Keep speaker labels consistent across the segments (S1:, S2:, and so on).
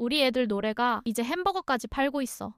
S1: 우리 애들 노래가 이제 햄버거까지 팔고 있어.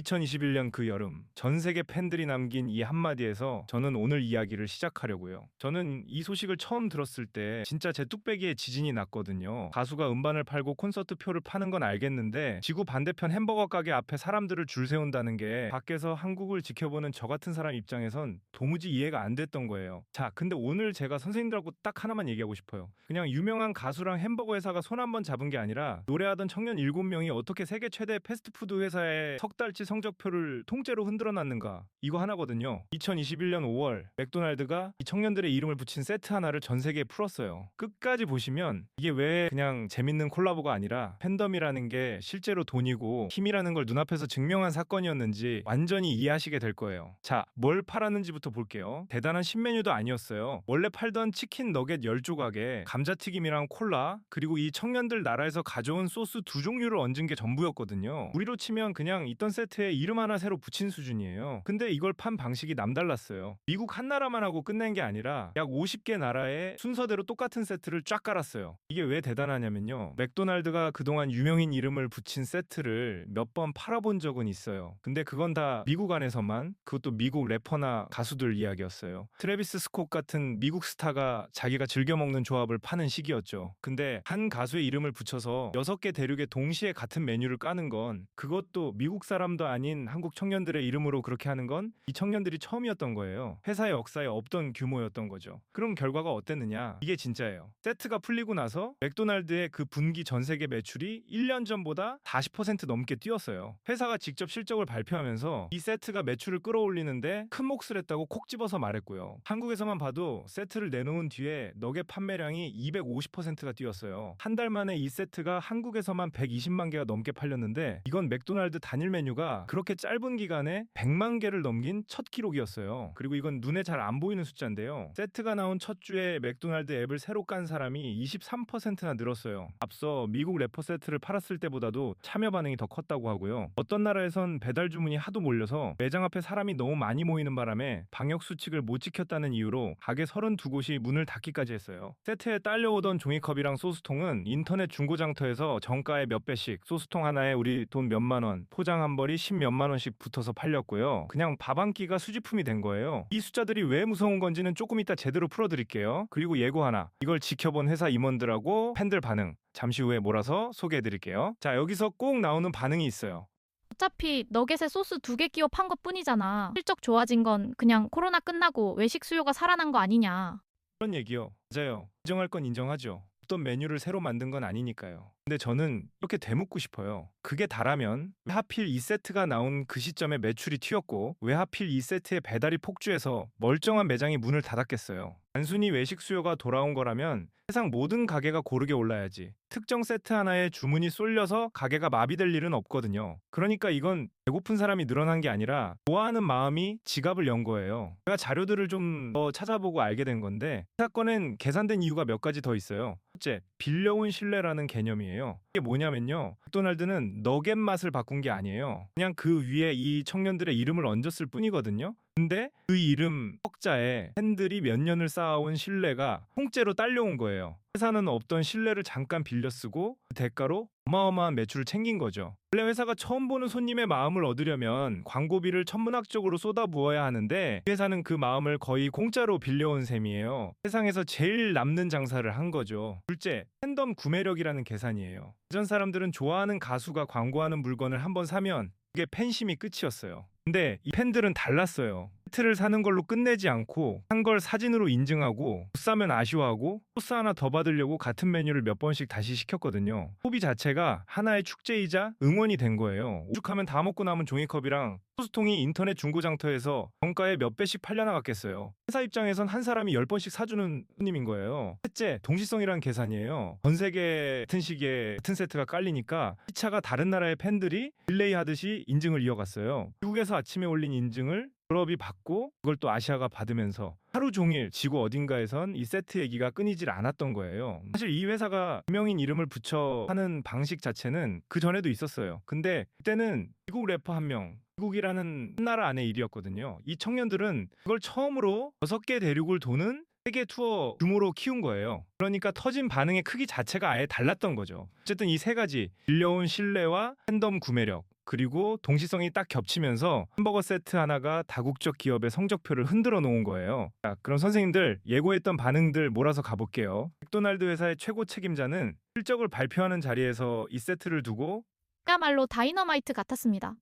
S2: 2021년 그 여름, 전 세계 팬들이 남긴 이 한마디에서 저는 오늘 이야기를 시작하려고요. 저는 이 소식을 처음 들었을 때 진짜 제 뚝배기에 지진이 났거든요. 가수가 음반을 팔고 콘서트 표를 파는 건 알겠는데 지구 반대편 햄버거 가게 앞에 사람들을 줄 세운다는 게 밖에서 한국을 지켜보는 저 같은 사람 입장에선 도무지 이해가 안 됐던 거예요. 자, 근데 오늘 제가 선생님들하고 딱 하나만 얘기하고 싶어요. 그냥 유명한 가수랑 햄버거 회사가 손 한 번 잡은 게 아니라 노래하던 청년 7명이 어떻게 세계 최대 패스트푸드 회사의 석 달치 성적표를 통째로 흔들어 놨는가, 이거 하나거든요. 2021년 5월 맥도날드가 이 청년들의 이름을 붙인 세트 하나를 전 세계에 풀었어요. 끝까지 보시면 이게 왜 그냥 재밌는 콜라보가 아니라 팬덤이라는 게 실제로 돈이고 힘이라는 걸 눈앞에서 증명한 사건이었는지 완전히 이해하시게 될 거예요. 자, 뭘 팔았는지부터 볼게요. 대단한 신메뉴도 아니었어요. 원래 팔던 치킨 너겟 10조각에 감자튀김이랑 콜라, 그리고 이 청년들 나라에서 가져온 소스 2종류를 얹은 게 전부였거든요. 우리로 치면 그냥 있던 세트에 이름 하나 새로 붙인 수준이에요. 근데 이걸 판 방식이 남달랐어요. 미국 한 나라만 하고 끝낸 게 아니라 약 50개 나라에 순서대로 똑같은 세트를 쫙 깔았어요. 이게 왜 대단하냐면요, 맥도날드가 그동안 유명인 이름을 붙인 세트를 몇 번 팔아본 적은 있어요. 근데 그건 다 미국 안에서만, 그것도 미국 래퍼나 가수들 이야기였어요. 트래비스 스콧 같은 미국 스타가 자기가 즐겨 먹는 조합을 파는 시기였죠. 근데 한 가수의 이름을 붙여서 6개 대륙에 동시에 같은 메뉴를 까는 건, 그것도 미국 사람도 아닌 한국 청년들의 이름으로 그렇게 하는 건 이 청년들이 처음이었던 거예요. 회사의 역사에 없던 규모였던 거죠. 그럼 결과가 어땠느냐? 이게 진짜예요. 세트가 풀리고 나서 맥도날드의 그 분기 전 세계 매출이 1년 전보다 40% 넘게 뛰었어요. 회사가 직접 실적을 발표하면서 이 세트가 매출을 끌어올리는데 큰 몫을 했다고 콕 집어서 말했고요. 한국에서만 봐도 세트를 내놓은 뒤에 너겟 판매량이 250%가 뛰었어요. 한 달 만에 이 세트가 한국에서만 120만 개가 넘게 팔렸는데, 이건 맥도날드 단일 메뉴가 그렇게 짧은 기간에 100만 개를 넘긴 첫 기록이었어요. 그리고 이건 눈에 잘 안 보이는 숫자인데요, 세트가 나온 첫 주에 맥도날드 앱을 새로 깐 사람이 23%나 늘었어요. 앞서 미국 래퍼 세트를 팔았을 때보다도 참여 반응이 더 컸다고 하고요. 어떤 나라에선 배달 주문이 하도 몰려서 매장 앞에 사람이 너무 많이 모이는 바람에 방역 수칙을 못 지켰다는 이유로 가게 32곳이 문을 닫기까지 했어요. 세트에 딸려오던 종이컵이랑 소스통은 인터넷 중고장터에서 정가의 몇 배씩, 소스통 하나에 우리 돈 몇만 원, 포장 한 벌이 10몇만 원씩 붙어서 팔렸고요. 그냥 밥 한 끼가 수집품이 된 거예요. 이 숫자들이 왜 무서운 건지는 조금 이따 제대로 풀어드릴게요. 그리고 예고 하나, 이걸 지켜본 회사 임원들하고 팬들 반응 잠시 후에 몰아서 소개해드릴게요. 자, 여기서 꼭 나오는 반응이 있어요.
S1: 어차피 너겟에 소스 2개 끼워 판 것뿐이잖아. 실적 좋아진 건 그냥 코로나 끝나고 외식 수요가 살아난 거 아니냐.
S2: 그런 얘기요. 맞아요. 인정할 건 인정하죠. 어떤 메뉴를 새로 만든 건 아니니까요. 근데 저는 이렇게 되묻고 싶어요. 그게 다라면 왜 하필 이 세트가 나온 그 시점에 매출이 튀었고, 왜 하필 이 세트의 배달이 폭주해서 멀쩡한 매장이 문을 닫았겠어요. 단순히 외식 수요가 돌아온 거라면 세상 모든 가게가 고르게 올라야지, 특정 세트 하나에 주문이 쏠려서 가게가 마비될 일은 없거든요. 그러니까 이건 배고픈 사람이 늘어난 게 아니라 좋아하는 마음이 지갑을 연 거예요. 제가 자료들을 좀 더 찾아보고 알게 된 건데, 이 사건엔 계산된 이유가 몇 가지 더 있어요. 첫째, 빌려온 신뢰라는 개념이에요. 이게 뭐냐면요, 맥도날드는 너겟 맛을 바꾼 게 아니에요. 그냥 그 위에 이 청년들의 이름을 얹었을 뿐이거든요. 근데 그 이름 석자에 팬들이 몇 년을 쌓아온 신뢰가 통째로 딸려온 거예요. 회사는 없던 신뢰를 잠깐 빌려 쓰고 그 대가로 어마어마한 매출을 챙긴 거죠. 원래 회사가 처음 보는 손님의 마음을 얻으려면 광고비를 천문학적으로 쏟아부어야 하는데, 이 회사는 그 마음을 거의 공짜로 빌려온 셈이에요. 세상에서 제일 남는 장사를 한 거죠. 둘째, 팬덤 구매력이라는 계산이에요. 예전 사람들은 좋아하는 가수가 광고하는 물건을 한번 사면 그게 팬심이 끝이었어요. 근데 이 팬들은 달랐어요. 세트를 사는 걸로 끝내지 않고 산 걸 사진으로 인증하고, 못 사면 아쉬워하고 소스 하나 더 받으려고 같은 메뉴를 몇 번씩 다시 시켰거든요. 소비 자체가 하나의 축제이자 응원이 된 거예요. 오죽하면 다 먹고 남은 종이컵이랑 소스통이 인터넷 중고장터에서 정가에 몇 배씩 팔려나갔겠어요. 회사 입장에선 한 사람이 10번씩 사주는 손님인 거예요. 셋째, 동시성이란 계산이에요. 전 세계 같은 시기에 같은 세트가 깔리니까 시차가 다른 나라의 팬들이 딜레이 하듯이 인증을 이어갔어요. 미국에서 아침에 올린 인증을 유럽이 받고, 그걸 또 아시아가 받으면서 하루 종일 지구 어딘가에선 이 세트 얘기가 끊이질 않았던 거예요. 사실 이 회사가 유명인 이름을 붙여 하는 방식 자체는 그 전에도 있었어요. 근데 그때는 미국 래퍼 한 명, 미국이라는 한 나라 안의 일이었거든요. 이 청년들은 그걸 처음으로 6개 대륙을 도는 세계 투어 규모로 키운 거예요. 그러니까 터진 반응의 크기 자체가 아예 달랐던 거죠. 어쨌든 이 세 가지 밀려온 신뢰와 팬덤 구매력 그리고 동시성이 딱 겹치면서 햄버거 세트 하나가 다국적 기업의 성적표를 흔들어 놓은 거예요. 자, 그럼 선생님들 예고했던 반응들 몰아서 가볼게요. 맥도날드 회사의 최고 책임자는 실적을 발표하는 자리에서 이 세트를 두고
S1: 그야말로 다이너마이트 같았습니다.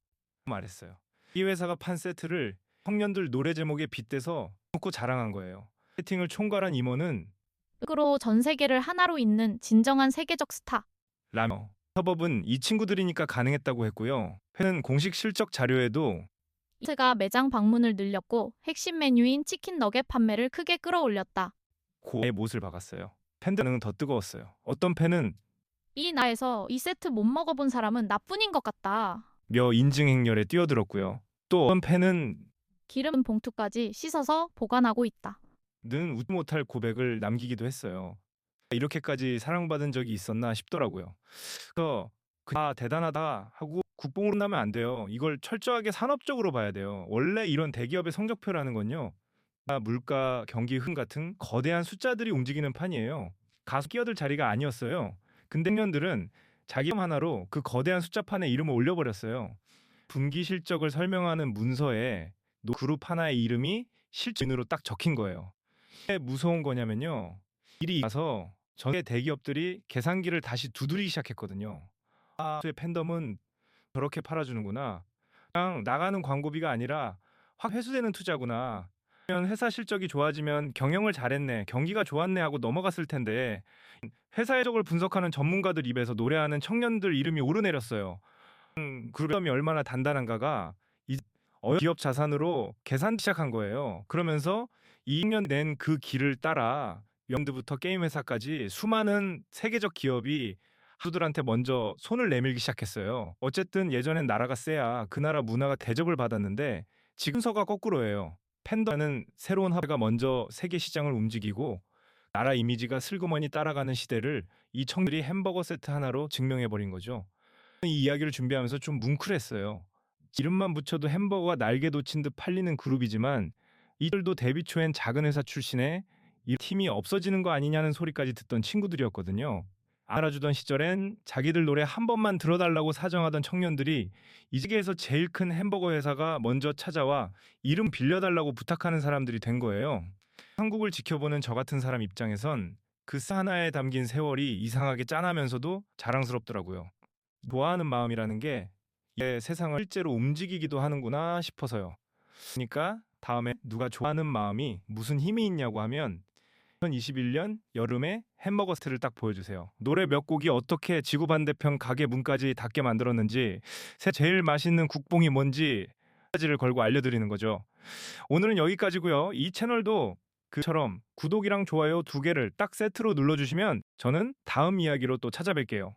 S2: 말했어요. 이 회사가 판 세트를 청년들 노래 제목에 빗대서 놓고 자랑한 거예요. 세팅을 총괄한 임원은
S1: 으로 전 세계를 하나로 잇는 진정한 세계적 스타.
S2: 라며 협업은 이 친구들이니까 가능했다고 했고요. 회는 공식 실적 자료에도
S1: 이트가 매장 방문을 늘렸고 핵심 메뉴인 치킨 너겟 판매를 크게 끌어올렸다.
S2: 고의 못을 박았어요. 팬들은 더 뜨거웠어요. 어떤 팬은
S1: 이 나라에서 이 세트 못 먹어본 사람은 나뿐인 것 같다.
S2: 며 인증 행렬에 뛰어들었고요. 또 어떤 팬은
S1: 기름 봉투까지 씻어서 보관하고 있다.
S2: 는 웃지 못할 고백을 남기기도 했어요. 이렇게까지 사랑받은 적이 있었나 싶더라고요. 그래서 대단하다 하고 국뽕으로 나면 안 돼요. 이걸 철저하게 산업적으로 봐야 돼요. 원래 이런 대기업의 성적표라는 건요. 물가, 경기 흐름 같은 거대한 숫자들이 움직이는 판이에요. 가수 끼어들 자리가 아니었어요. 근데 청년들은 자기 하나로 그 거대한 숫자판에 이름을 올려버렸어요. 분기 실적을 설명하는 문서에 그룹 하나의 이름이 실적인으로 딱 적힌 거예요. 왜 무서운 거냐면요. 일이 나서 전체 대기업들이 계산기를 다시 두드리기 시작했거든요. 의 팬덤은 저렇게 팔아주는구나. 그냥 나가는 광고비가 아니라 확 회수되는 투자구나. 회사 실적이 좋아지면 경영을 잘했네, 경기가 좋았네 하고 넘어갔을 텐데 회사의 적을 분석하는 전문가들 입에서 노래하는 청년들 이름이 오르내렸어요. 그룹이 얼마나 단단한가가 이제 기업 자산으로 계산 시작한 거예요. 그러면서 2년 낸 그 길을 따라 랜드부터 게임 회사까지 수많은 세계적 기업이 가수들한테 먼저 손을 내밀기 시작했어요. 어쨌든 예전엔 나라가 세야 그 나라 문화가 대접을 받았는데 지금서가 거꾸로예요. 팬덤은 새로운 화폐가 먼저 세계 시장을 움직이고 나라 이미지가 슬그머니 따라가는 시대를 이 청들이 햄버거 세트 하나로 증명해버린 거죠. 이 이야기를 준비하면서 좀 뭉클했어요. 이름만 붙여도 햄버거가 날개 돋친 듯 팔리는 그룹이지만 이들도 데뷔 초엔 작은 회사 출신에 이 팀이 없어지는 거 아니냐는 소리까지 듣던 친구들이었거든요. 알아주던 시절엔 자기들 노래 한 번만 들어달라고 사정하던 청년들이 이 세계에서 제일 큰 햄버거 회사가 먼저 찾아와 이름 빌려달라고 부탁하는 사람들이 된 거예요. 한국을 지켜보는 저 같은 사람 입장에선 그 하나에 담긴 세월이 이상하게 짠하면서도 자랑스럽더라고요. 좋아하는 마음이라는 게 이게 세상을 실제로 움직이기도 하는구나 싶어서요. 그러니까 다음에 누가 좋아하는 마음이 무슨 힘이 있냐고 하면 2021년 여름에 햄버거 스트를 딱 보여주세요. 노래 몇 곡이 어떻게 지구 반대편 가게 문까지 닿게 만들었는지, 제일 맛있는 국뽕이 뭔지 까지를 걸고 알려드리는 거죠. 오늘은 여기까지고요. 이 채널도 그처럼 구독이랑 좋아요 두 개를 딱 세트로 눌러주시면 저는 다음 이야기로 또 찾아뵐게요.